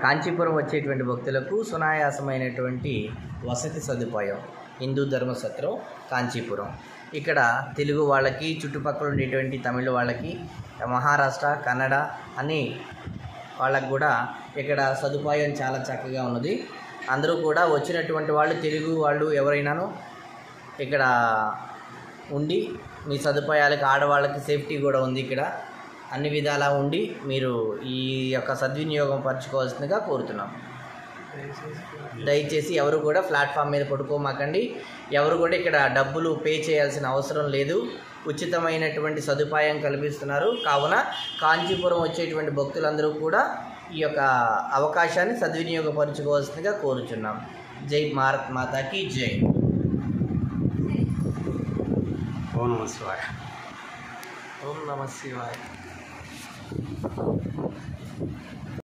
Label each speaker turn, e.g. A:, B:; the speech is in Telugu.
A: కాంచీపురం వచ్చేటువంటి భక్తులకు సునాయాసమైనటువంటి వసతి సదుపాయం హిందూ ధర్మసత్రం కాంచీపురం. ఇక్కడ తెలుగు వాళ్ళకి, చుట్టుపక్కల ఉండేటువంటి తమిళ వాళ్ళకి, మహారాష్ట్ర, కన్నడ అన్ని వాళ్ళకు కూడా ఇక్కడ సదుపాయం చాలా చక్కగా ఉన్నది. అందరూ కూడా వచ్చినటువంటి వాళ్ళు, తెలుగు వాళ్ళు ఎవరైనాను ఇక్కడ ఉండి మీ సదుపాయాలకు, ఆడవాళ్ళకి సేఫ్టీ కూడా ఉంది. ఇక్కడ అన్ని విధాలా ఉండి మీరు ఈ యొక్క సద్వినియోగం పరచుకోవాల్సిందిగా కోరుతున్నాం. దయచేసి ఎవరు కూడా ప్లాట్ఫామ్ మీద పడుకోమాకండి. ఎవరు కూడా ఇక్కడ డబ్బులు పే చేయాల్సిన అవసరం లేదు. ఉచితమైనటువంటి సదుపాయం కల్పిస్తున్నారు. కావున కాంచీపురం వచ్చేటువంటి భక్తులందరూ కూడా ఈ యొక్క అవకాశాన్ని సద్వినియోగపరచుకోవాల్సిందిగా కోరుచున్నాం. జై భారత్ మాతాకి జై.
B: ఓం నమః శివాయ.
A: ఓం నమః శివాయ.